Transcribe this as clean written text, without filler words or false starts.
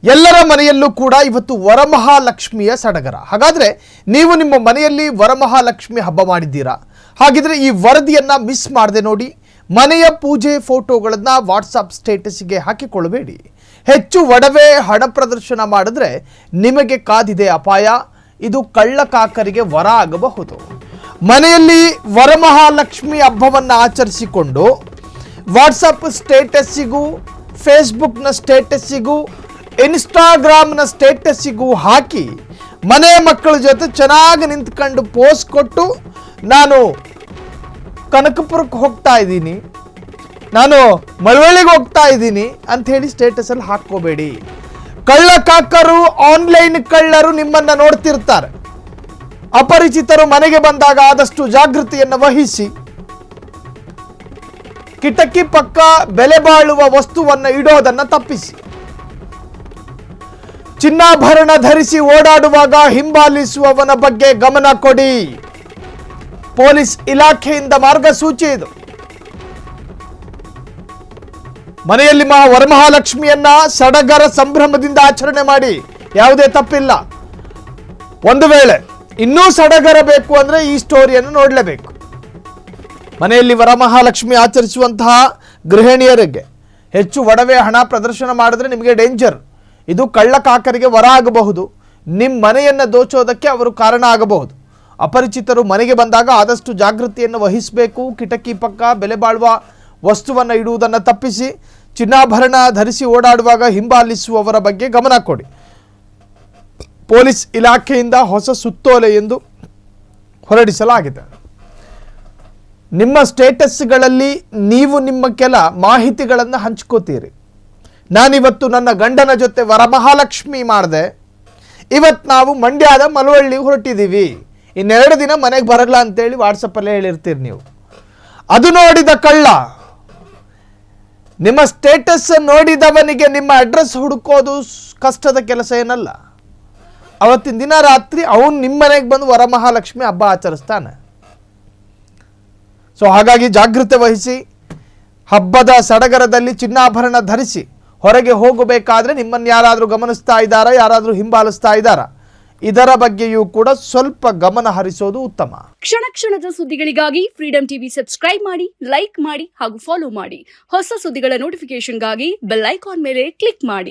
ಎಲ್ಲರ ಮನೆಯಲ್ಲೂ ಕೂಡ ಇವತ್ತು ವರಮಹಾಲಕ್ಷ್ಮಿಯ ಸಡಗರ. ಹಾಗಾದರೆ ನೀವು ನಿಮ್ಮ ಮನೆಯಲ್ಲಿ ವರಮಹಾಲಕ್ಷ್ಮಿ ಹಬ್ಬ ಮಾಡಿದ್ದೀರಾ? ಹಾಗಿದ್ರೆ ಈ ವರದಿಯನ್ನು ಮಿಸ್ ಮಾಡದೆ ನೋಡಿ. ಮನೆಯ ಪೂಜೆ ಫೋಟೋಗಳನ್ನು ವಾಟ್ಸಪ್ ಸ್ಟೇಟಸ್ಗೆ ಹಾಕಿಕೊಳ್ಳಬೇಡಿ. ಹೆಚ್ಚು ಒಡವೆ ಹಣ ಪ್ರದರ್ಶನ ಮಾಡಿದ್ರೆ ನಿಮಗೆ ಕಾದಿದೆ ಅಪಾಯ. ಇದು ಕಳ್ಳಕಾಕರಿಗೆ ವರ ಆಗಬಹುದು. ಮನೆಯಲ್ಲಿ ವರಮಹಾಲಕ್ಷ್ಮಿ ಹಬ್ಬವನ್ನು ಆಚರಿಸಿಕೊಂಡು ವಾಟ್ಸಪ್ ಸ್ಟೇಟಸ್ಸಿಗೂ, ಫೇಸ್ಬುಕ್ನ ಸ್ಟೇಟಸ್ಸಿಗೂ, ಇನ್ಸ್ಟಾಗ್ರಾಮ್ನ ಸ್ಟೇಟಸ್ಸಿಗೂ ಹಾಕಿ ಮನೆ ಮಕ್ಕಳ ಜೊತೆ ಚೆನ್ನಾಗಿ ನಿಂತ್ಕೊಂಡು ಪೋಸ್ಟ್ ಕೊಟ್ಟು ನಾನು ಕನಕಪುರಕ್ಕೆ ಹೋಗ್ತಾ ಇದ್ದೀನಿ, ನಾನು ಮಳವಳ್ಳಿಗೆ ಹೋಗ್ತಾ ಇದ್ದೀನಿ ಅಂಥೇಳಿ ಸ್ಟೇಟಸಲ್ಲಿ ಹಾಕ್ಕೋಬೇಡಿ. ಕಳ್ಳಕಾಕರು, ಆನ್ಲೈನ್ ಕಳ್ಳರು ನಿಮ್ಮನ್ನು ನೋಡ್ತಿರ್ತಾರೆ. ಅಪರಿಚಿತರು ಮನೆಗೆ ಬಂದಾಗ ಆದಷ್ಟು ಜಾಗೃತಿಯನ್ನು ವಹಿಸಿ. ಕಿಟಕಿ ಪಕ್ಕ ಬೆಲೆ ಬಾಳುವ ವಸ್ತುವನ್ನು ಇಡೋದನ್ನು ತಪ್ಪಿಸಿ. ಚಿನ್ನಾಭರಣ ಧರಿಸಿ ಓಡಾಡುವಾಗ ಹಿಂಬಾಲಿಸುವವನ ಬಗ್ಗೆ ಗಮನ ಕೊಡಿ. ಪೊಲೀಸ್ ಇಲಾಖೆಯಿಂದ ಮಾರ್ಗಸೂಚಿ ಇದು. ಮನೆಯಲ್ಲಿ ವರಮಹಾಲಕ್ಷ್ಮಿಯನ್ನ ಸಡಗರ ಸಂಭ್ರಮದಿಂದ ಆಚರಣೆ ಮಾಡಿ, ಯಾವುದೇ ತಪ್ಪಿಲ್ಲ. ಒಂದು ವೇಳೆ ಇನ್ನೂ ಸಡಗರ ಬೇಕು ಅಂದರೆ ಈ ಸ್ಟೋರಿಯನ್ನು ನೋಡಲೇಬೇಕು. ಮನೆಯಲ್ಲಿ ವರಮಹಾಲಕ್ಷ್ಮಿ ಆಚರಿಸುವಂತಹ ಗೃಹಿಣಿಯರಿಗೆ ಹೆಚ್ಚು ಒಡವೆ ಹಣ ಪ್ರದರ್ಶನ ಮಾಡಿದ್ರೆ ನಿಮಗೆ ಡೇಂಜರ್. ಇದು ಕಳ್ಳಕಾಕರಿಗೆ ವರ ಆಗಬಹುದು. ನಿಮ್ಮ ಮನೆಯನ್ನು ದೋಚೋದಕ್ಕೆ ಅವರು ಕಾರಣ ಆಗಬಹುದು. ಅಪರಿಚಿತರು ಮನೆಗೆ ಬಂದಾಗ ಆದಷ್ಟು ಜಾಗೃತಿಯನ್ನು ವಹಿಸಬೇಕು. ಕಿಟಕಿ ಪಕ್ಕ ಬೆಲೆ ಬಾಳುವ ವಸ್ತುವನ್ನು ಇಡುವುದನ್ನು ತಪ್ಪಿಸಿ. ಚಿನ್ನಾಭರಣ ಧರಿಸಿ ಓಡಾಡುವಾಗ ಹಿಂಬಾಲಿಸುವವರ ಬಗ್ಗೆ ಗಮನ ಕೊಡಿ. ಪೊಲೀಸ್ ಇಲಾಖೆಯಿಂದ ಹೊಸ ಸುತ್ತೋಲೆ ಎಂದು ಹೊರಡಿಸಲಾಗಿದೆ. ನಿಮ್ಮ ಸ್ಟೇಟಸ್ಗಳಲ್ಲಿ ನೀವು ನಿಮ್ಮ ಕೆಲ ಮಾಹಿತಿಗಳನ್ನು ಹಂಚ್ಕೋತೀರಿ. ನಾನಿವತ್ತು ನನ್ನ ಗಂಡನ ಜೊತೆ ವರಮಹಾಲಕ್ಷ್ಮಿ ಮಾಡಿದೆ, ಇವತ್ತು ನಾವು ಮಂಡ್ಯದ ಮಳವಳ್ಳಿ ಹೊರಟಿದ್ದೀವಿ, ಇನ್ನೆರಡು ದಿನ ಮನೆಗೆ ಬರಲ್ಲ ಅಂತೇಳಿ ವಾಟ್ಸಪ್ಪಲ್ಲೇ ಹೇಳಿರ್ತೀರಿ ನೀವು. ಅದು ನೋಡಿದ ಕಳ್ಳ ನಿಮ್ಮ ಸ್ಟೇಟಸ್ ನೋಡಿದವನಿಗೆ ನಿಮ್ಮ ಅಡ್ರೆಸ್ ಹುಡುಕೋದು ಕಷ್ಟದ ಕೆಲಸ ಏನಲ್ಲ. ಅವತ್ತಿನ ದಿನ ರಾತ್ರಿ ಅವನು ನಿಮ್ಮ ಮನೆಗೆ ಬಂದು ವರಮಹಾಲಕ್ಷ್ಮಿ ಹಬ್ಬ ಆಚರಿಸ್ತಾನೆ. ಸೊ ಹಾಗಾಗಿ ಜಾಗೃತೆ ವಹಿಸಿ. ಹಬ್ಬದ ಸಡಗರದಲ್ಲಿ ಚಿನ್ನಾಭರಣ ಧರಿಸಿ ಹೊರಗೆ ಹೋಗಬೇಕಾದ್ರೆ ನಿಮ್ಮನ್ನು ಯಾರಾದರೂ ಗಮನಿಸ್ತಾ ಇದ್ದಾರಾ, ಯಾರಾದರೂ ಹಿಂಬಾಲಿಸ್ತಾ ಇದ್ದಾರಾ, ಇದರ ಬಗ್ಗೆಯೂ ಕೂಡ ಸ್ವಲ್ಪ ಗಮನ ಹರಿಸೋದು ಉತ್ತಮ. ಕ್ಷಣ ಕ್ಷಣದ ಸುದ್ದಿಗಳಿಗಾಗಿ ಫ್ರೀಡಂ ಟಿವಿ ಸಬ್ಸ್ಕ್ರೈಬ್ ಮಾಡಿ, ಲೈಕ್ ಮಾಡಿ ಹಾಗೂ ಫಾಲೋ ಮಾಡಿ. ಹೊಸ ಸುದ್ದಿಗಳ ನೋಟಿಫಿಕೇಶನ್ಗಾಗಿ ಬೆಲ್ ಐಕಾನ್ ಮೇಲೆ ಕ್ಲಿಕ್ ಮಾಡಿ.